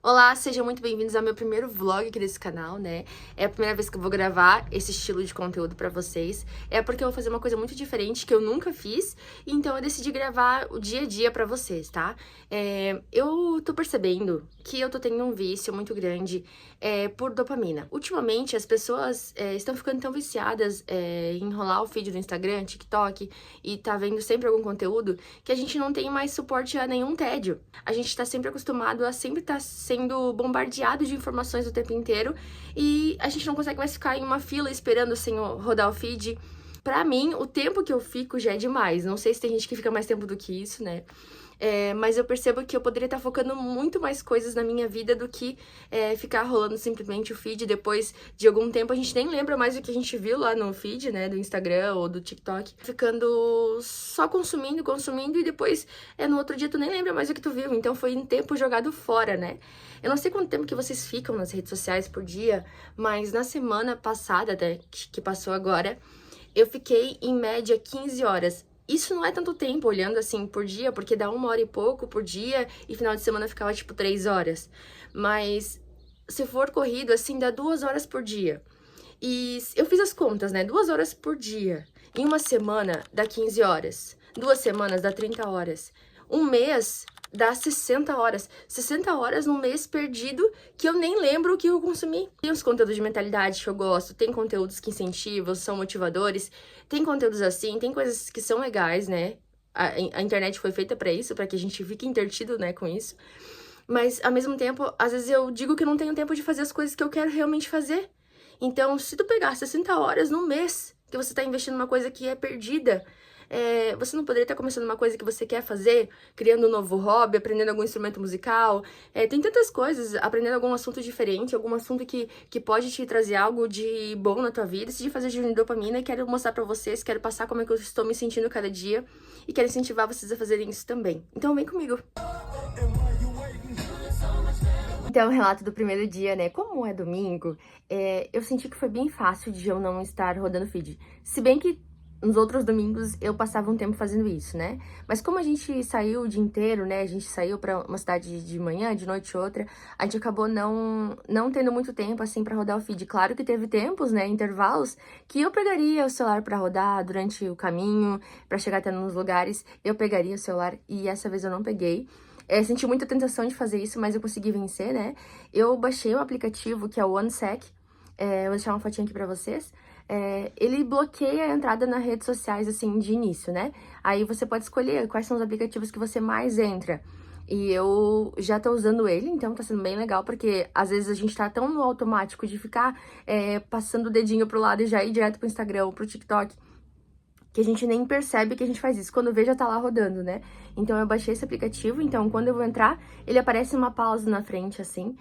Olá, sejam muito bem-vindos ao meu primeiro vlog aqui desse canal, né? É a primeira vez que eu vou gravar esse estilo de conteúdo pra vocês. É porque eu vou fazer uma coisa muito diferente que eu nunca fiz, então eu decidi gravar o dia a dia pra vocês, tá? Eu tô percebendo que eu tô tendo um vício muito grande por dopamina. Ultimamente, as pessoas estão ficando tão viciadas em enrolar o feed do Instagram, TikTok, e tá vendo sempre algum conteúdo, que a gente não tem mais suporte a nenhum tédio. A gente tá sempre acostumado a sempre estar sendo bombardeado de informações o tempo inteiro e a gente não consegue mais ficar em uma fila esperando sem rodar o feed. Pra mim, o tempo que eu fico já é demais. Não sei se tem gente que fica mais tempo do que isso, né? Mas eu percebo que eu poderia estar focando muito mais coisas na minha vida do que ficar rolando simplesmente o feed. Depois de algum tempo, a gente nem lembra mais o que a gente viu lá no feed, né? Do Instagram ou do TikTok. Ficando só consumindo, e depois, no outro dia, tu nem lembra mais o que tu viu. Então, foi um tempo jogado fora, né? Eu não sei quanto tempo que vocês ficam nas redes sociais por dia, mas na semana passada, né, que passou agora, eu fiquei, em média, 15 horas. Isso não é tanto tempo, olhando assim, por dia, porque dá 1 hora e pouco por dia, e final de semana ficava, tipo, 3 horas. Mas, se for corrido, assim, dá 2 horas por dia. E eu fiz as contas, né? 2 horas por dia. Em uma semana, dá 15 horas. 2 semanas, dá 30 horas. Um mês, dá 60 horas. 60 horas num mês perdido que eu nem lembro o que eu consumi. Tem os conteúdos de mentalidade que eu gosto, tem conteúdos que incentivam, são motivadores, tem conteúdos assim, tem coisas que são legais, né? A internet foi feita pra isso, pra que a gente fique entretido, né, com isso. Mas, ao mesmo tempo, às vezes eu digo que eu não tenho tempo de fazer as coisas que eu quero realmente fazer. Então, se tu pegar 60 horas no mês que você tá investindo numa coisa que é perdida, você não poderia estar começando uma coisa que você quer fazer, criando um novo hobby, aprendendo algum instrumento musical. Tem tantas coisas, aprendendo algum assunto diferente, algum assunto que pode te trazer algo de bom na tua vida. Decidi fazer de dopamina e quero mostrar pra vocês, quero passar como é que eu estou me sentindo cada dia e quero incentivar vocês a fazerem isso também. Então, vem comigo! Então, o relato do primeiro dia, né? Como é domingo, eu senti que foi bem fácil de eu não estar rodando feed. Se bem que nos outros domingos eu passava um tempo fazendo isso, né? Mas como a gente saiu o dia inteiro, né? A gente saiu pra uma cidade de manhã, de noite outra, a gente acabou não tendo muito tempo, assim, pra rodar o feed. Claro que teve tempos, né? Intervalos, que eu pegaria o celular pra rodar durante o caminho, pra chegar até nos lugares, eu pegaria o celular e essa vez eu não peguei. Senti muita tentação de fazer isso, mas eu consegui vencer, né? Eu baixei um aplicativo que é o OneSec, eu vou deixar uma fotinha aqui pra vocês. Ele bloqueia a entrada nas redes sociais, assim, de início, né? Aí você pode escolher quais são os aplicativos que você mais entra. E eu já tô usando ele, então tá sendo bem legal, porque às vezes a gente tá tão no automático de ficar passando o dedinho pro lado e já ir direto pro Instagram ou pro TikTok, que a gente nem percebe que a gente faz isso. Quando vê, já tá lá rodando, né? Então, eu baixei esse aplicativo, então, quando eu vou entrar, ele aparece uma pausa na frente, assim,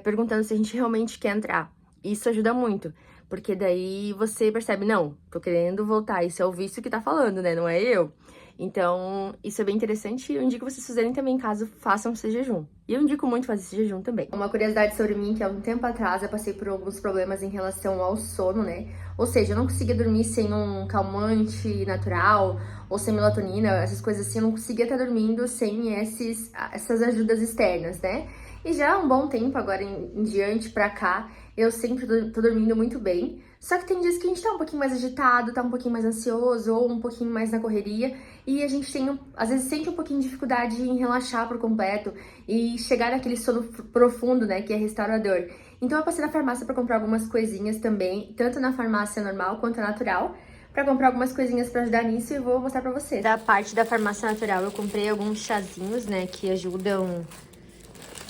perguntando se a gente realmente quer entrar. Isso ajuda muito, porque daí você percebe, não, tô querendo voltar, isso é o vício que tá falando, né? Não é eu. Então, isso é bem interessante e eu indico vocês fazerem também, caso façam esse jejum. E eu indico muito fazer esse jejum também. Uma curiosidade sobre mim, que há um tempo atrás eu passei por alguns problemas em relação ao sono, né? Ou seja, eu não conseguia dormir sem um calmante natural ou sem melatonina, essas coisas assim, eu não conseguia estar dormindo sem essas ajudas externas, né? E já há um bom tempo, agora em diante pra cá, eu sempre tô dormindo muito bem. Só que tem dias que a gente tá um pouquinho mais agitado, tá um pouquinho mais ansioso ou um pouquinho mais na correria e a gente às vezes sente um pouquinho de dificuldade em relaxar por completo e chegar naquele sono profundo, né, que é restaurador. Então eu passei na farmácia para comprar algumas coisinhas também, tanto na farmácia normal quanto a natural, para comprar algumas coisinhas para ajudar nisso e vou mostrar para vocês. Da parte da farmácia natural eu comprei alguns chazinhos, né, que ajudam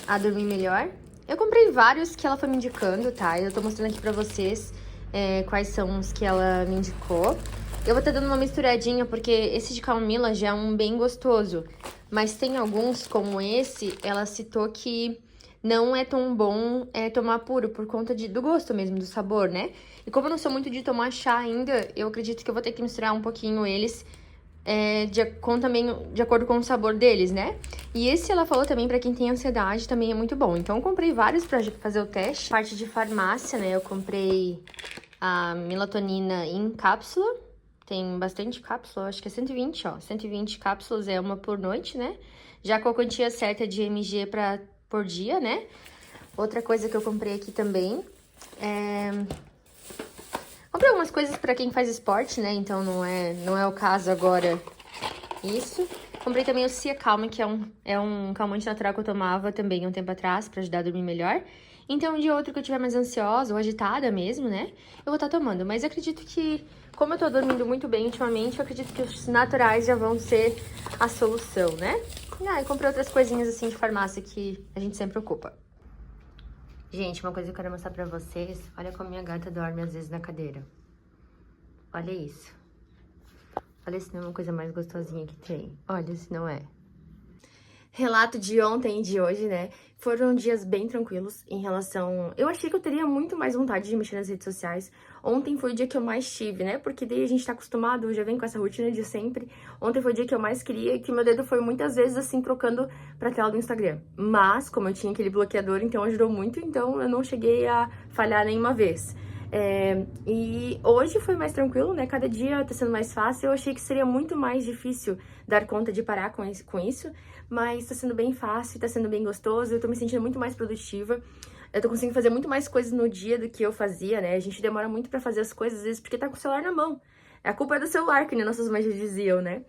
a dormir melhor. Eu comprei vários que ela foi me indicando, tá? Eu tô mostrando aqui pra vocês quais são os que ela me indicou. Eu vou estar dando uma misturadinha, porque esse de camomila já é um bem gostoso. Mas tem alguns, como esse, ela citou que não é tão bom tomar puro, por conta do gosto mesmo, do sabor, né? E como eu não sou muito de tomar chá ainda, eu acredito que eu vou ter que misturar um pouquinho eles de acordo com o sabor deles, né? E esse ela falou também pra quem tem ansiedade, também é muito bom. Então eu comprei vários pra fazer o teste. Parte de farmácia, né? Eu comprei a melatonina em cápsula. Tem bastante cápsula, acho que é 120, ó. 120 cápsulas é uma por noite, né? Já com a quantia certa de mg pra por dia, né? Outra coisa que eu comprei aqui também comprei algumas coisas pra quem faz esporte, né? Então não é o caso agora isso. Comprei também o Cia Calma, que é um calmante natural que eu tomava também há um tempo atrás pra ajudar a dormir melhor. Então, um dia ou outro que eu estiver mais ansiosa ou agitada mesmo, né? Eu vou estar tomando. Mas eu acredito que, como eu tô dormindo muito bem ultimamente, eu acredito que os naturais já vão ser a solução, né? E comprei outras coisinhas assim de farmácia que a gente sempre ocupa. Gente, uma coisa que eu quero mostrar pra vocês. Olha como minha gata dorme às vezes na cadeira. Olha isso. Olha se não é uma coisa mais gostosinha que tem. Olha se não é. Relato de ontem e de hoje, né? Foram dias bem tranquilos em relação... Eu achei que eu teria muito mais vontade de mexer nas redes sociais. Ontem foi o dia que eu mais tive, né? Porque daí a gente tá acostumado, já vem com essa rotina de sempre. Ontem foi o dia que eu mais queria e que meu dedo foi muitas vezes assim, trocando pra tela do Instagram. Mas, como eu tinha aquele bloqueador, então ajudou muito, então eu não cheguei a falhar nenhuma vez. E hoje foi mais tranquilo, né? Cada dia tá sendo mais fácil. Eu achei que seria muito mais difícil dar conta de parar com isso, mas tá sendo bem fácil, tá sendo bem gostoso. Eu tô me sentindo muito mais produtiva. Eu tô conseguindo fazer muito mais coisas no dia do que eu fazia, né? A gente demora muito pra fazer as coisas, às vezes, porque tá com o celular na mão. A culpa é do celular, que nem nossas mães já diziam, né?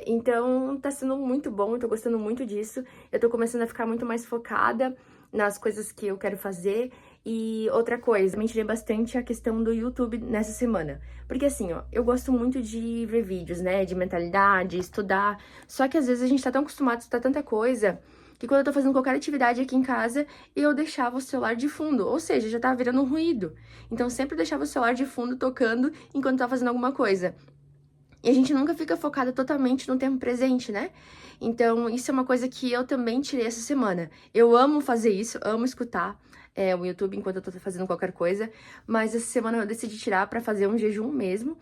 Então, tá sendo muito bom, eu tô gostando muito disso. Eu tô começando a ficar muito mais focada nas coisas que eu quero fazer. E outra coisa, eu mentirei bastante a questão do YouTube nessa semana. Porque assim, ó, eu gosto muito de ver vídeos, né, de mentalidade, estudar. Só que às vezes a gente tá tão acostumado a estudar tanta coisa, que quando eu tô fazendo qualquer atividade aqui em casa, eu deixava o celular de fundo. Ou seja, já tava virando um ruído. Então eu sempre deixava o celular de fundo tocando enquanto eu tava fazendo alguma coisa. E a gente nunca fica focada totalmente no tempo presente, né? Então, isso é uma coisa que eu também tirei essa semana. Eu amo fazer isso, amo escutar o YouTube enquanto eu tô fazendo qualquer coisa, mas essa semana eu decidi tirar pra fazer um jejum mesmo.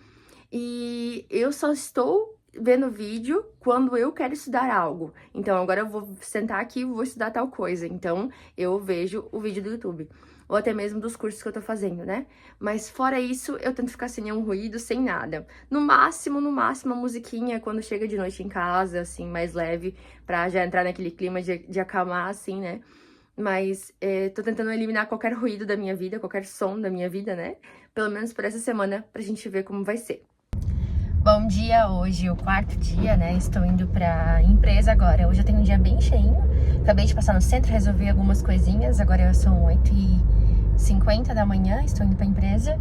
E eu só estou vendo vídeo quando eu quero estudar algo. Então, agora eu vou sentar aqui e vou estudar tal coisa. Então, eu vejo o vídeo do YouTube. Ou até mesmo dos cursos que eu tô fazendo, né? Mas fora isso, eu tento ficar sem nenhum ruído, sem nada. No máximo, a musiquinha quando chega de noite em casa, assim, mais leve, pra já entrar naquele clima de acalmar, assim, né? Mas tô tentando eliminar qualquer ruído da minha vida, qualquer som da minha vida, né? Pelo menos por essa semana, pra gente ver como vai ser. Bom dia, hoje o quarto dia, né? Estou indo pra empresa agora. Hoje eu tenho um dia bem cheinho. Acabei de passar no centro, resolver algumas coisinhas. Agora são 8h50 da manhã, estou indo pra empresa.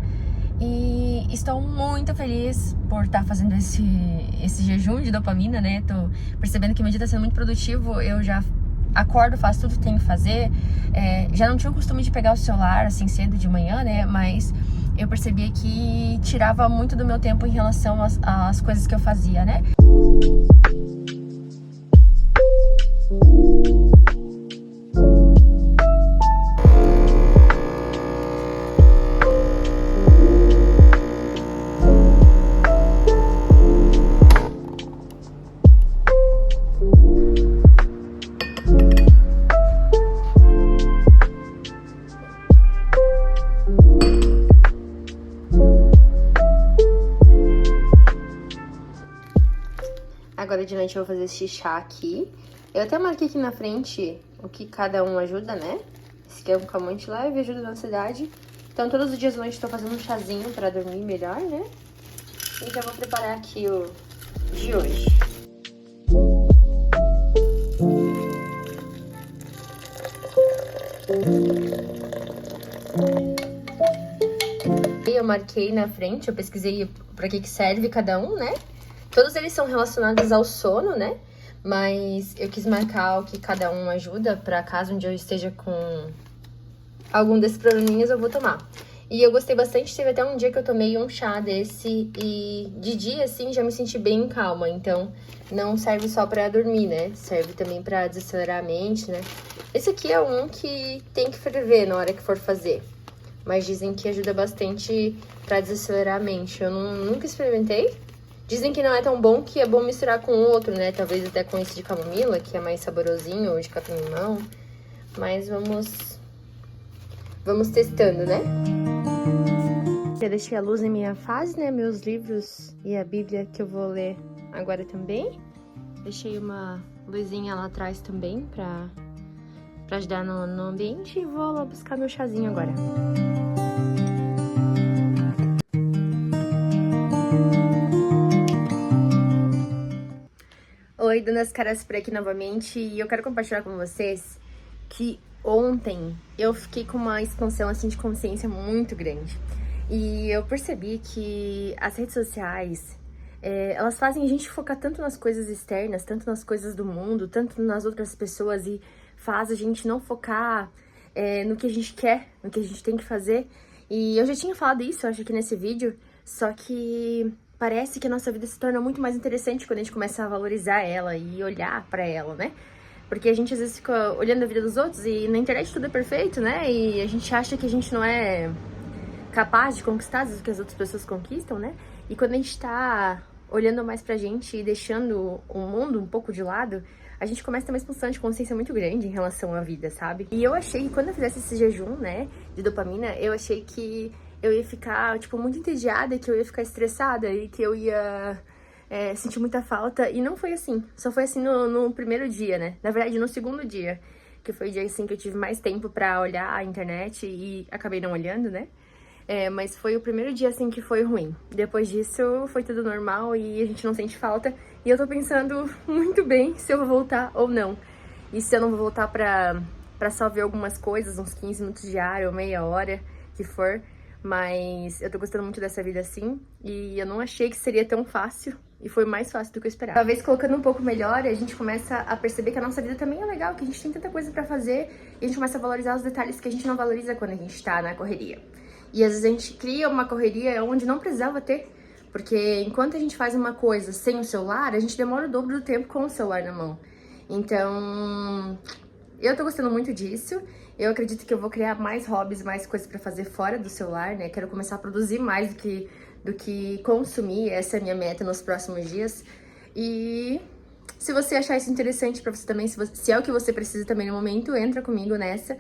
E estou muito feliz por estar fazendo esse jejum de dopamina, né? Tô percebendo que meu dia tá sendo muito produtivo. Eu já acordo, faço tudo que tenho que fazer. Já não tinha o costume de pegar o celular assim cedo de manhã, né? Mas eu percebia que tirava muito do meu tempo em relação às coisas que eu fazia, né? Agora de noite eu vou fazer esse chá aqui. Eu até marquei aqui na frente o que cada um ajuda, né? Esse aqui é um calmante leve, ajuda na ansiedade. Então todos os dias de noite eu tô fazendo um chazinho pra dormir melhor, né? E já vou preparar aqui o de hoje. Eu marquei na frente, eu pesquisei pra que serve cada um, né? Todos eles são relacionados ao sono, né? Mas eu quis marcar o que cada um ajuda, pra caso um dia eu esteja com algum desses probleminhas, eu vou tomar. E eu gostei bastante, teve até um dia que eu tomei um chá desse e de dia, assim, já me senti bem calma. Então, não serve só pra dormir, né? Serve também pra desacelerar a mente, né? Esse aqui é um que tem que ferver na hora que for fazer. Mas dizem que ajuda bastante pra desacelerar a mente. Eu nunca experimentei. Dizem que não é tão bom, que é bom misturar com outro, né? Talvez até com esse de camomila, que é mais saborosinho, ou de capim-limão. Mas vamos testando, né? Eu deixei a luz em minha fase, né? Meus livros e a Bíblia que eu vou ler agora também. Deixei uma luzinha lá atrás também pra pra ajudar no ambiente e vou lá buscar meu chazinho agora. Oi, Donas Caras por aqui novamente, e eu quero compartilhar com vocês que ontem eu fiquei com uma expansão assim de consciência muito grande. E eu percebi que as redes sociais, elas fazem a gente focar tanto nas coisas externas, tanto nas coisas do mundo, tanto nas outras pessoas, e faz a gente não focar no que a gente quer, no que a gente tem que fazer. E eu já tinha falado isso, eu acho que nesse vídeo, só que parece que a nossa vida se torna muito mais interessante quando a gente começa a valorizar ela e olhar pra ela, né? Porque a gente às vezes fica olhando a vida dos outros e na internet tudo é perfeito, né? E a gente acha que a gente não é capaz de conquistar o que as outras pessoas conquistam, né? E quando a gente tá olhando mais pra gente e deixando o mundo um pouco de lado, a gente começa a ter uma expansão de consciência muito grande em relação à vida, sabe? E eu achei que quando eu fizesse esse jejum, né, de dopamina, eu achei que eu ia ficar, tipo, muito entediada, que eu ia ficar estressada e que eu ia sentir muita falta. E não foi assim. Só foi assim no primeiro dia, né? Na verdade, no segundo dia, que foi o dia, assim, que eu tive mais tempo pra olhar a internet e acabei não olhando, né? Mas foi o primeiro dia, assim, que foi ruim. Depois disso, foi tudo normal e a gente não sente falta. E eu tô pensando muito bem se eu vou voltar ou não. E se eu não vou voltar pra só ver algumas coisas, uns 15 minutos diário ou meia hora, que for. Mas eu tô gostando muito dessa vida assim. E eu não achei que seria tão fácil. E foi mais fácil do que eu esperava. Talvez colocando um pouco melhor, a gente começa a perceber que a nossa vida também é legal, que a gente tem tanta coisa pra fazer. E a gente começa a valorizar os detalhes que a gente não valoriza quando a gente tá na correria. E às vezes a gente cria uma correria onde não precisava ter. Porque enquanto a gente faz uma coisa sem o celular, a gente demora o dobro do tempo com o celular na mão. Então, eu tô gostando muito disso. Eu acredito que eu vou criar mais hobbies, mais coisas pra fazer fora do celular, né? Quero começar a produzir mais do que consumir. Essa é a minha meta nos próximos dias. E se você achar isso interessante pra você também, se é o que você precisa também no momento, entra comigo nessa,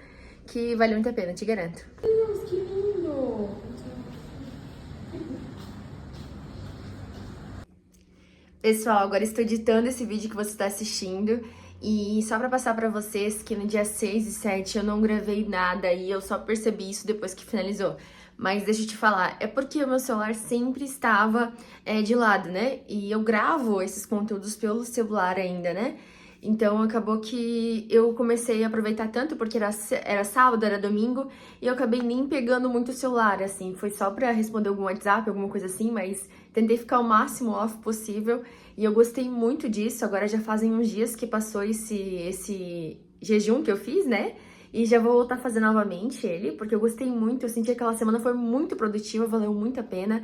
que vale muito a pena, te garanto. Deus, que lindo! Pessoal, agora estou editando esse vídeo que você está assistindo e só para passar para vocês que no dia 6 e 7 eu não gravei nada e eu só percebi isso depois que finalizou. Mas deixa eu te falar, é porque o meu celular sempre estava de lado, né? E eu gravo esses conteúdos pelo celular ainda, né? Então acabou que eu comecei a aproveitar tanto porque era sábado, era domingo, e eu acabei nem pegando muito o celular, assim. Foi só pra responder algum WhatsApp, alguma coisa assim, mas tentei ficar o máximo off possível. E eu gostei muito disso. Agora já fazem uns dias que passou esse jejum que eu fiz, né? E já vou voltar a fazer novamente ele, porque eu gostei muito. Eu senti que aquela semana foi muito produtiva, valeu muito a pena.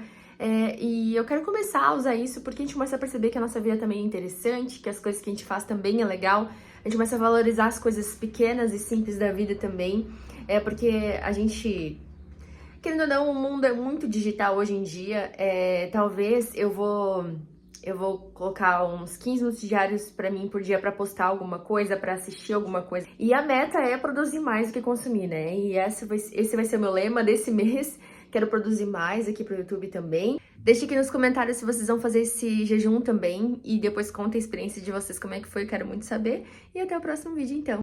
E eu quero começar a usar isso porque a gente começa a perceber que a nossa vida também é interessante, que as coisas que a gente faz também é legal. A gente começa a valorizar as coisas pequenas e simples da vida também. Porque a gente, querendo ou não, o mundo é muito digital hoje em dia. Talvez eu vou colocar uns 15 minutos diários pra mim por dia pra postar alguma coisa, pra assistir alguma coisa. E a meta é produzir mais do que consumir, né? E esse vai ser o meu lema desse mês. Quero produzir mais aqui pro YouTube também. Deixe aqui nos comentários se vocês vão fazer esse jejum também. E depois conta a experiência de vocês, como é que foi, quero muito saber. E até o próximo vídeo, então.